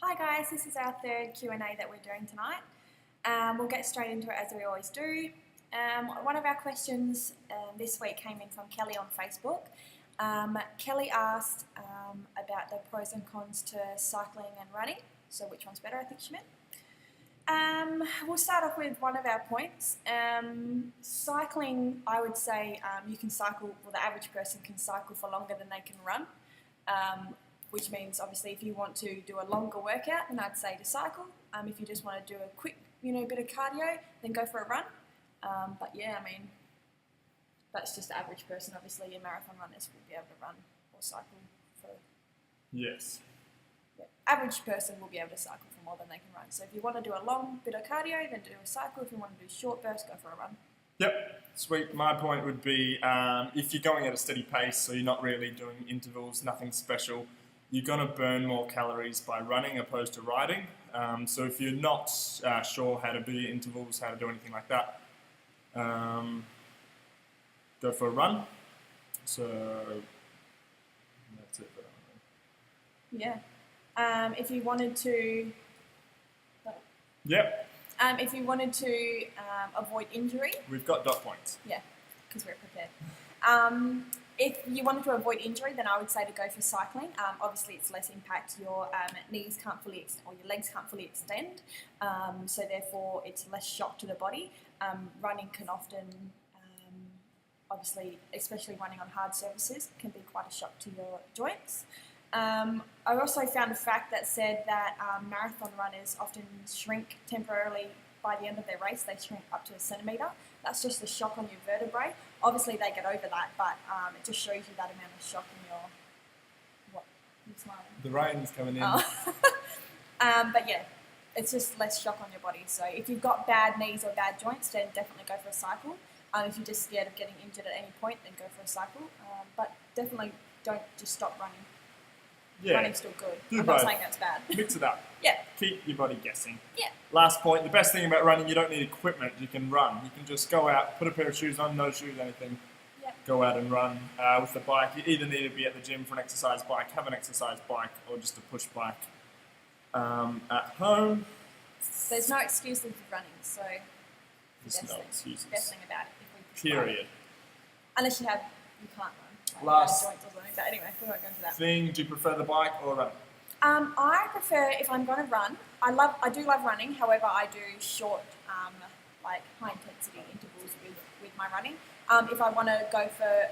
Hi guys, this is our third Q&A that we're doing tonight. We'll get straight into it as we always do. One of our questions this week came in from Kelly on Facebook. Kelly asked about the pros and cons to cycling and running, so which one's better I think she meant. We'll start off with one of our points. Cycling, I would say you can cycle, well the average person can cycle for longer than they can run. Which means obviously if you want to do a longer workout, then I'd say to cycle. If you just want to do a quick, bit of cardio, then go for a run. But yeah, I mean, that's just the average person. Obviously, your marathon runners will be able to run or cycle for. Yes. Yeah, average person will be able to cycle for more than they can run. So if you want to do a long bit of cardio, then do a cycle. If you want to do short bursts, go for a run. Yep, sweet. My point would be if you're going at a steady pace, so you're not really doing intervals, nothing special, you're going to burn more calories by running opposed to riding. So if you're not sure how to do your intervals, how to do anything like that, go for a run. So that's it. Yeah. If you wanted to... Yep. If you wanted to avoid injury... We've got dot points. Yeah, because we're prepared. If you wanted to avoid injury, then I would say to go for cycling. Obviously, it's less impact. Your knees can't fully or your legs can't fully extend, so therefore it's less shock to the body. Running can often, obviously, especially running on hard surfaces, can be quite a shock to your joints. I also found a fact that said that marathon runners often shrink temporarily by the end of their race. They shrink up to a centimetre. That's just the shock on your vertebrae. Obviously, they get over that, but it just shows you that amount of shock in your... What? You're smiling. The rain's coming in. Oh. But yeah, it's just less shock on your body. So if you've got bad knees or bad joints, then definitely go for a cycle. If you're just scared of getting injured at any point, then go for a cycle. But definitely don't just stop running. Yeah. Running's still good. Do I'm both. not saying that's bad. Mix it up. Yeah. Keep your body guessing. Yeah. Last point, the best thing about running, you don't need equipment. You can run. You can just go out, put a pair of shoes on, no shoes, anything. Yeah. Go out and run. With the bike, you either need to be at the gym for an exercise bike, have an exercise bike, or just a push bike at home. There's no excuses with running, so There's no excuses. best thing about it. If we Period. Unless you can't run. Like Last joints or something. But anyway, we won't go into that. thing, do you prefer the bike or running? I prefer, if I'm going to run, I do love running. However, I do short, like high intensity intervals with my running. If I want to go for,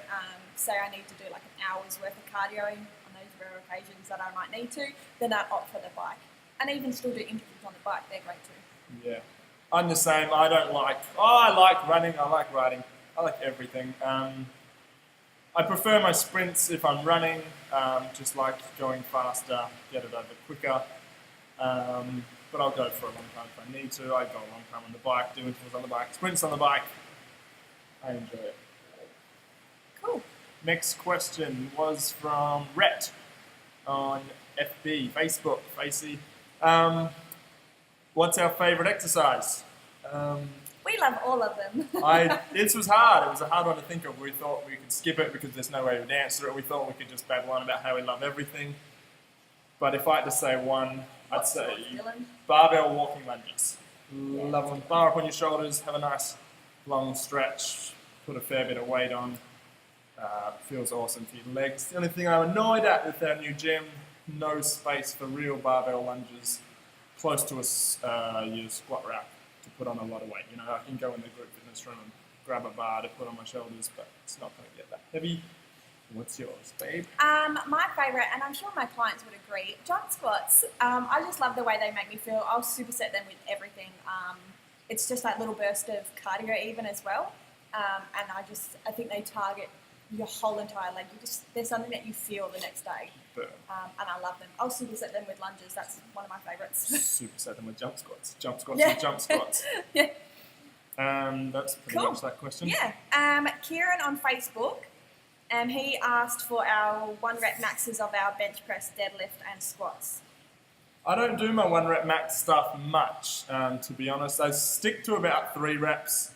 say I need to do like an hour's worth of cardio on those rare occasions that I might need to, then I'd opt for the bike. And even still do intervals on the bike, they're great too. Yeah. I'm the same. I like running, I like riding, I like everything. I prefer my sprints if I'm running, just like going faster, get it over quicker. But I'll go for a long time if I need to. I go a long time on the bike, do intervals on the bike, sprints on the bike. I enjoy it. Cool. Next question was from Rhett on FB, Facebook, Facey. What's our favourite exercise? We love all of them. This was hard. It was a hard one to think of. We thought we could skip it because there's no way we'd answer it. We thought we could just babble on about how we love everything. But if I had to say one, I'd say barbell walking lunges. Yeah, Love them. Bar up on your shoulders, have a nice long stretch, put a fair bit of weight on. Feels awesome for your legs. The only thing I'm annoyed at with our new gym, no space for real barbell lunges close to your squat rack to put on a lot of weight. I can go in the group fitness room and grab a bar to put on my shoulders, but it's not going to get that heavy. What's yours, babe? My favourite, and I'm sure my clients would agree, jump squats. I just love the way they make me feel. I'll superset them with everything. It's just that little burst of cardio even as well. And I think they target your whole entire leg. There's something that you feel the next day. And I love them. I'll superset them with lunges. That's one of my favourites. Superset them with jump squats. Jump squats Yeah. with jump squats. Yeah. That's pretty Cool. much that question. Yeah. Kieran on Facebook, he asked for our 1 rep maxes of our bench press, deadlift and squats. I don't do my 1 rep max stuff much, to be honest. I stick to about 3 reps.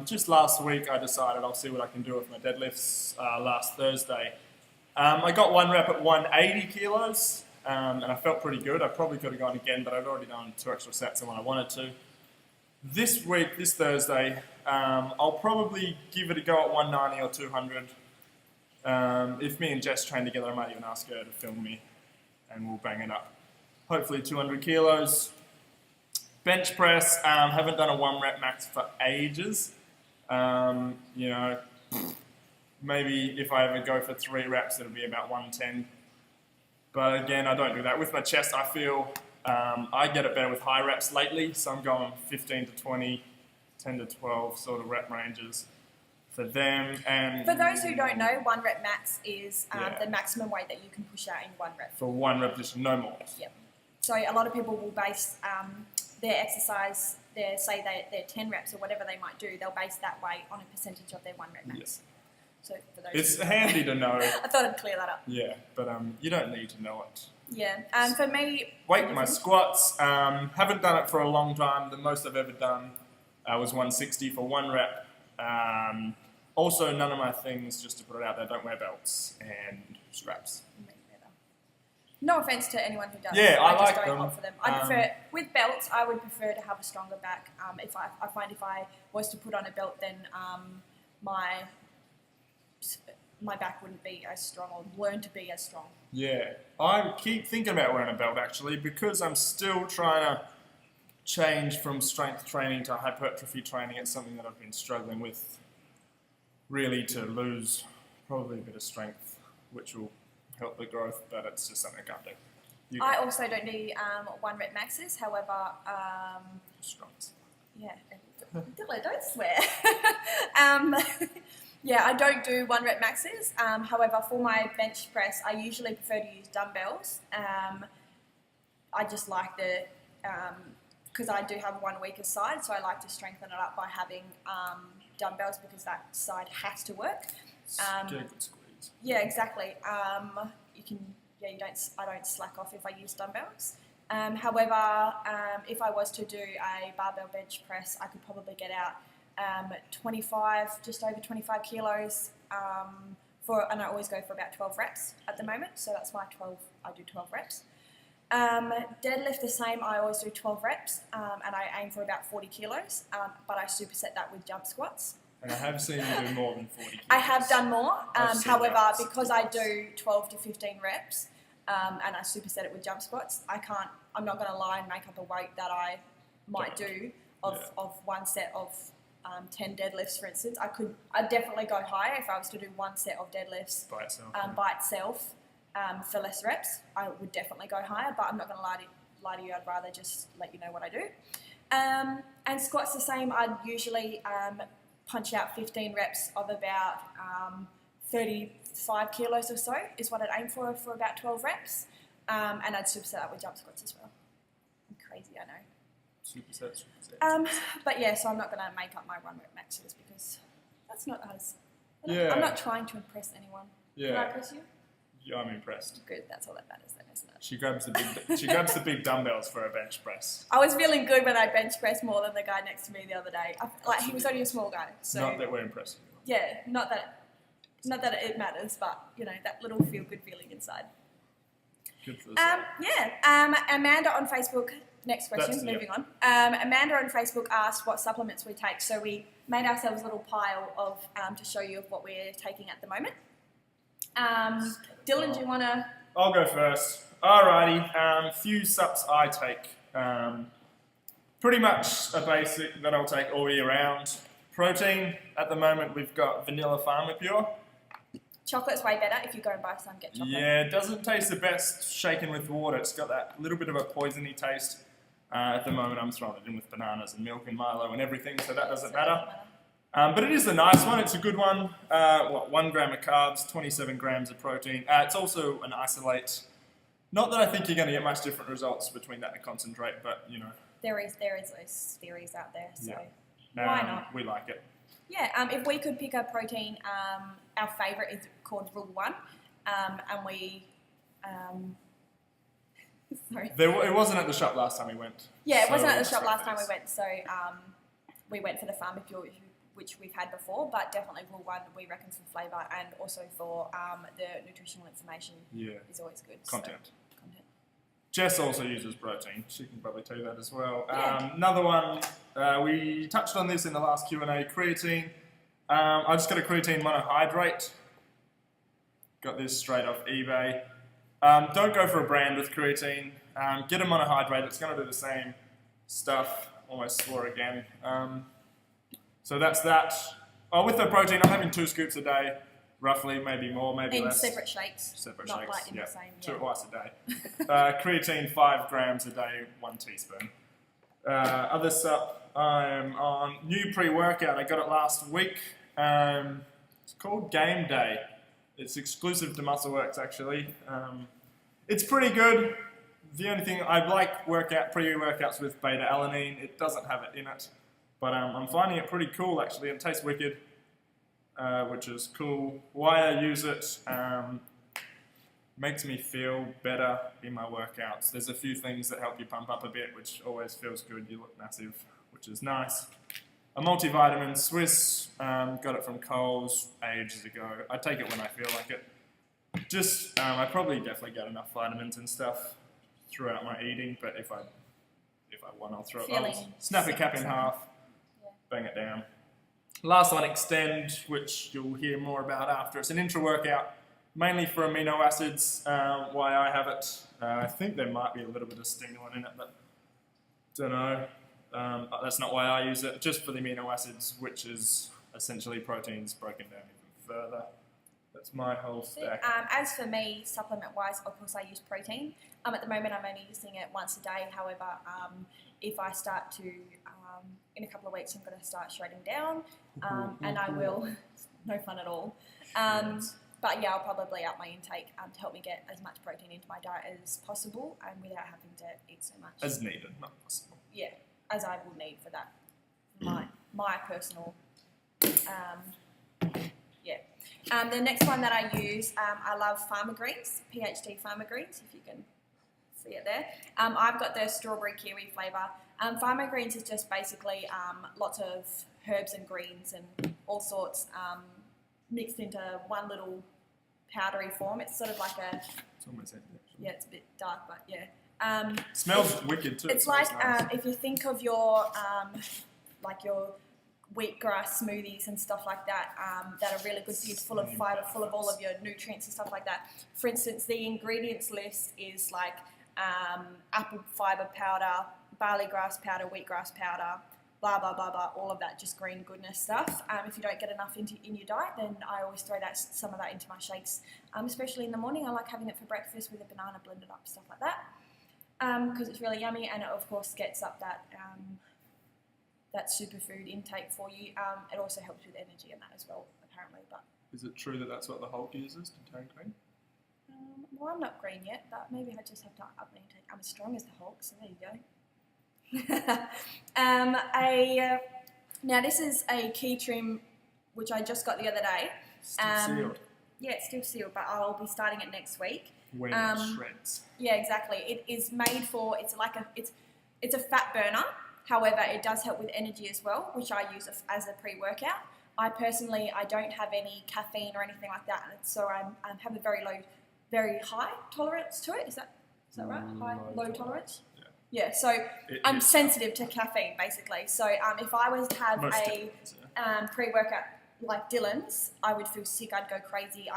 Just last week I decided I'll see what I can do with my deadlifts last Thursday. I got 1 rep at 180 kilos. and I felt pretty good. I probably could have gone again, but I'd already done 2 extra sets than what I wanted to. This week, this Thursday, I'll probably give it a go at 190 or 200. If me and Jess train together, I might even ask her to film me, and we'll bang it up. Hopefully 200 kilos. Bench press, haven't done a 1 rep max for ages. You know, maybe if I ever go for 3 reps, it'll be about 110. But again, I don't do that. With my chest, I feel I get it better with high reps lately, so I'm going 15 to 20, 10 to 12 sort of rep ranges for them. And for those who don't know, 1 rep max is the maximum weight that you can push out in 1 rep. For 1 repetition, no more. Yep. So a lot of people will base their exercise, their 10 reps or whatever they might do, they'll base that weight on a percentage of their 1 rep max. Yes. So for those it's handy to know. I thought I'd clear that up. Yeah, but you don't need to know it. Yeah. For me... Weight, my squats, haven't done it for a long time. The most I've ever done was 160 for 1 rep. Also, none of my things, just to put it out there, don't wear belts and straps. No offense to anyone who does. Yeah, I like just don't them. opt for them. I prefer, with belts, I would prefer to have a stronger back. I find if I was to put on a belt, then my back wouldn't be as strong or learn to be as strong. Yeah, I keep thinking about wearing a belt actually because I'm still trying to change from strength training to hypertrophy training. It's something that I've been struggling with really to lose probably a bit of strength, which will help the growth, but it's just something I can't do. I also don't do 1 rep maxes, however... strong. Yeah, Dylan, don't swear. Yeah, I don't do 1 rep maxes. However, for my bench press, I usually prefer to use dumbbells. I just like because I do have one weaker side, so I like to strengthen it up by having dumbbells because that side has to work. Get a good squeeze. Yeah, exactly. I don't slack off if I use dumbbells. However, if I was to do a barbell bench press, I could probably get out 25, just over 25 kilos, and I always go for about 12 reps at the moment, so that's why I do 12 reps. Deadlift the same, I always do 12 reps, and I aim for about 40 kilos, but I superset that with jump squats. And I have seen you do more than 40 kilos. I have done more, however, because I do 12 to 15 reps, and I superset it with jump squats, I'm not going to lie and make up a weight that I might do of 1 set of 10 deadlifts, for instance. I'd definitely go higher if I was to do 1 set of deadlifts by itself. By itself for less reps. I would definitely go higher, but I'm not going to lie to you. I'd rather just let you know what I do. And squats the same. I'd usually punch out 15 reps of about 35 kilos or so is what I'd aim for about 12 reps. And I'd superset that with jump squats as well. I'm crazy, I know. Superset. But yeah, so I'm not going to make up my 1 rep maxes because that's not us. I'm not trying to impress anyone. Yeah. Did I impress you? Yeah, I'm impressed. Good, that's all that matters then, isn't it? She grabs the big dumbbells for a bench press. I was feeling good when I bench pressed more than the guy next to me the other day. He was only a small guy. So not that we're impressing you. Yeah, not that it matters, but that little feel good feeling inside. Good for the soul. Amanda on Facebook. Next question, moving on. Amanda on Facebook asked what supplements we take, so we made ourselves a little pile of to show you of what we're taking at the moment. Dylan, do you want to... I'll go first. Alrighty, few sups I take. Pretty much a basic that I'll take all year round. Protein, at the moment we've got vanilla Farmer Pure. Chocolate's way better. If you go and buy some, get chocolate. Yeah, it doesn't taste the best shaken with water. It's got that little bit of a poisony taste. At the moment I'm throwing it in with bananas and milk and Milo and everything, so that doesn't matter. But it is a nice one. It's a good one. 1 gram of carbs, 27 grams of protein. It's also an isolate. Not that I think you're going to get much different results between that and concentrate, but There is those theories out there, so yeah. Why not? We like it. Yeah, if we could pick a protein, our favourite is called Rule 1, and we... sorry. It wasn't at the shop last time we went. Yeah, it wasn't at the shop last time we went, so we went for the Farmer Pure, which we've had before, but definitely Rule 1 we reckon for flavour and also for the nutritional information is always good. Content. Jess also uses protein. She can probably tell you that as well. Yeah. Another one, we touched on this in the last Q&A, creatine. I just got a creatine monohydrate. Got this straight off eBay. Don't go for a brand with creatine. Get a monohydrate. It's going to do the same stuff. Almost swore again. So that's that. Oh, with the protein, I'm having 2 scoops a day. Roughly, maybe more, maybe less. In separate shakes. Not like in the same. Yeah. Twice a day. Creatine, 5 grams a day, 1 teaspoon. Other stuff, I'm on new pre-workout. I got it last week. It's called Game Day. It's exclusive to MuscleWorks, actually. It's pretty good. The only thing, I like pre-workouts with beta-alanine. It doesn't have it in it. But I'm finding it pretty cool, actually. It tastes wicked. Which is cool. Why I use it makes me feel better in my workouts. There's a few things that help you pump up a bit, which always feels good. You look massive, which is nice. A multivitamin, Swiss, got it from Coles ages ago. I take it when I feel like it. Just, I probably definitely get enough vitamins and stuff throughout my eating, but if I want, I'll throw it. I'll snap a cap in half, bang it down. Last one, Extend, which you'll hear more about after. It's an intra-workout, mainly for amino acids, why I have it. I think there might be a little bit of stimulant in it, but don't know. That's not why I use it, just for the amino acids, which is essentially proteins broken down even further. That's my whole stack. As for me, supplement-wise, of course I use protein. At the moment I'm only using it once a day. However, if I start to, in a couple of weeks I'm going to start shredding down, and I will, no fun at all. But yeah, I'll probably up my intake to help me get as much protein into my diet as possible and without having to eat so much. As needed, not possible. Yeah, as I will need for that. My personal, the next one that I use, I love Farmer Greens, PhD Farmer Greens, if you can see it there. I've got the strawberry kiwi flavour. Farmer Greens is just basically lots of herbs and greens and all sorts mixed into one little powdery form. It's sort of like a... It's almost empty. Yeah, it's a bit dark, but yeah. Smells wicked too. It's like nice. If you think of your your wheatgrass smoothies and stuff like that that are really good for you, full of fibre, full of all of your nutrients and stuff like that. For instance, the ingredients list is like apple fibre powder, barley grass powder, wheatgrass powder, blah, blah, blah, blah, all of that just green goodness stuff. If you don't get enough in your diet, then I always throw some of that into my shakes, especially in the morning. I like having it for breakfast with a banana blended up, stuff like that, because it's really yummy, and it of course gets up that superfood intake for you. It also helps with energy and that as well, apparently. But is it true that that's what the Hulk uses to turn green? Well, I'm not green yet, but maybe I just have to up my intake. I'm as strong as the Hulk, so there you go. Now this is a key trim which I just got the other day. Still sealed. Yeah, it's still sealed, but I'll be starting it next week. When it shreds. Yeah, exactly. It is made for, it's a fat burner. However, it does help with energy as well, which I use as a pre-workout. I personally don't have any caffeine or anything like that, and so I have a very high tolerance to it. Is that right? Low tolerance. Yeah, so I'm sensitive to caffeine, basically. So if I was to have pre-workout like Dylan's, I would feel sick, I'd go crazy.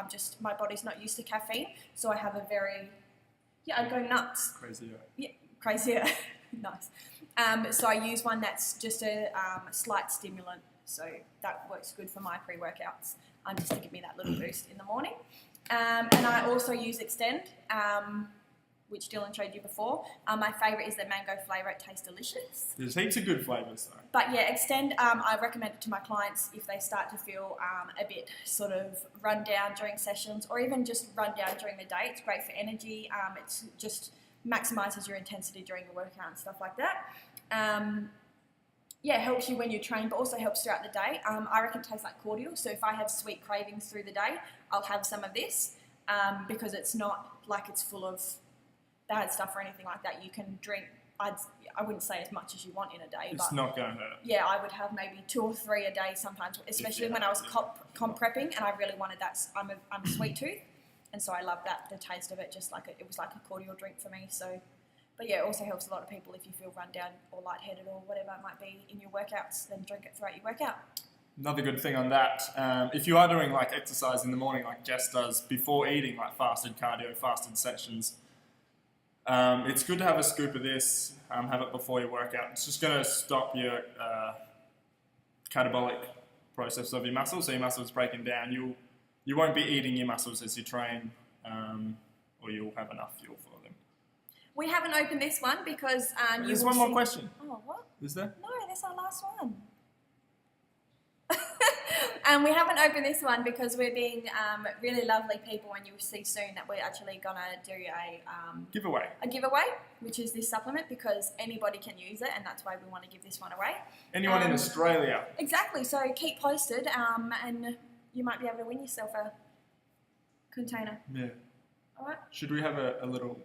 My body's not used to caffeine, so I have I'd go nuts. Crazier. Yeah, crazier. Nice. So I use one that's just a slight stimulant, so that works good for my pre-workouts, just to give me that little boost in the morning. And I also use Extend, which Dylan showed you before. My favourite is the mango flavour. It tastes delicious. There's heaps of good flavours though. But yeah, Extend, I recommend it to my clients if they start to feel a bit sort of run down during sessions, or even just run down during the day. It's great for energy. It's just maximises your intensity during your workout and stuff like that. It helps you when you train, but also helps throughout the day. I reckon it tastes like cordial, so if I have sweet cravings through the day, I'll have some of this, because it's not like it's full of bad stuff or anything like that. You can drink, I wouldn't say as much as you want in a day. It's not going to hurt. Yeah, I would have maybe 2 or 3 a day sometimes, especially when I was comp prepping and I really wanted that. I'm a sweet tooth, and so I love the taste of it, just like it was like a cordial drink for me. So But yeah, it also helps a lot of people if you feel run down or lightheaded or whatever it might be in your workouts, then drink it throughout your workout. Another good thing on that, if you are doing like exercise in the morning like Jess does before eating, like fasted cardio, fasted sessions, it's good to have a scoop of this, have it before your workout. It's just going to stop your catabolic process of your muscles, so your muscles breaking down. You won't be eating your muscles as you train, or you'll have enough fuel for them. We haven't opened this one because There's one more question. Oh, what? Is there? No, that's our last one. And we haven't opened this one because we're being really lovely people, and you'll see soon that we're actually going to do a giveaway, which is this supplement, because anybody can use it, and that's why we want to give this one away. Anyone in Australia. Exactly, so keep posted, and you might be able to win yourself a container. Yeah. All right. Should we have a little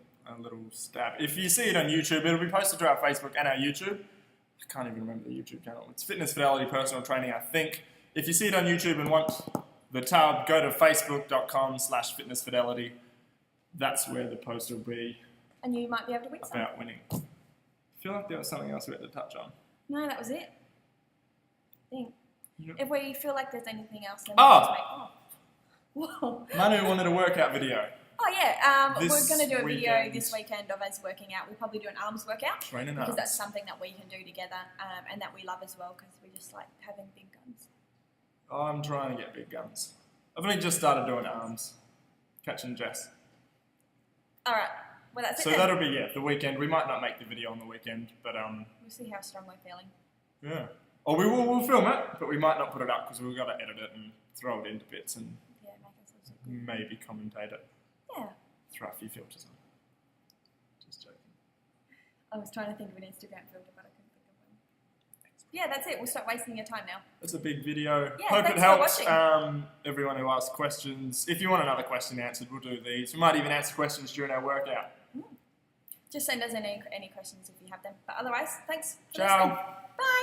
stab? If you see it on YouTube, it'll be posted to our Facebook and our YouTube. I can't even remember the YouTube channel. It's Fitness Fidelity Personal Training, I think. If you see it on YouTube and want the tub, go to facebook.com/fitnessfidelity. That's where the post will be. And you might be able to win something. About winning. I feel like there was something else we had to touch on. No, that was it. I think. Yep. If we feel like there's anything else, then Oh! Whoa. Manu wanted a workout video. Oh yeah, we're This going to do a video weekend. this weekend of us working out. We'll probably do an arms workout. Training because arms. that's something that we can do together, and that we love as well, because we just like having big guns. I'm trying to get big guns. I've only just started doing arms. Catching Jess. Alright, well that's So it then. that'll be, the weekend. We might not make the video on the weekend, but We'll see how strong we're feeling. yeah. Or we'll film it, but we might not put it up because we've got to edit it and throw it into bits and Yeah, make ourselves look good. maybe commentate it. Yeah. Throw a few filters on. Just joking. I was trying to think of an Instagram filter, but I couldn't think of one. Yeah, that's it. We'll stop wasting your time now. That's a big video. Yeah, Hope it thanks for helps. watching. Everyone who asked questions. If you want another question answered, we'll do these. We might even answer questions during our workout. Just send us any questions if you have them. But otherwise, thanks for Ciao. listening. Bye.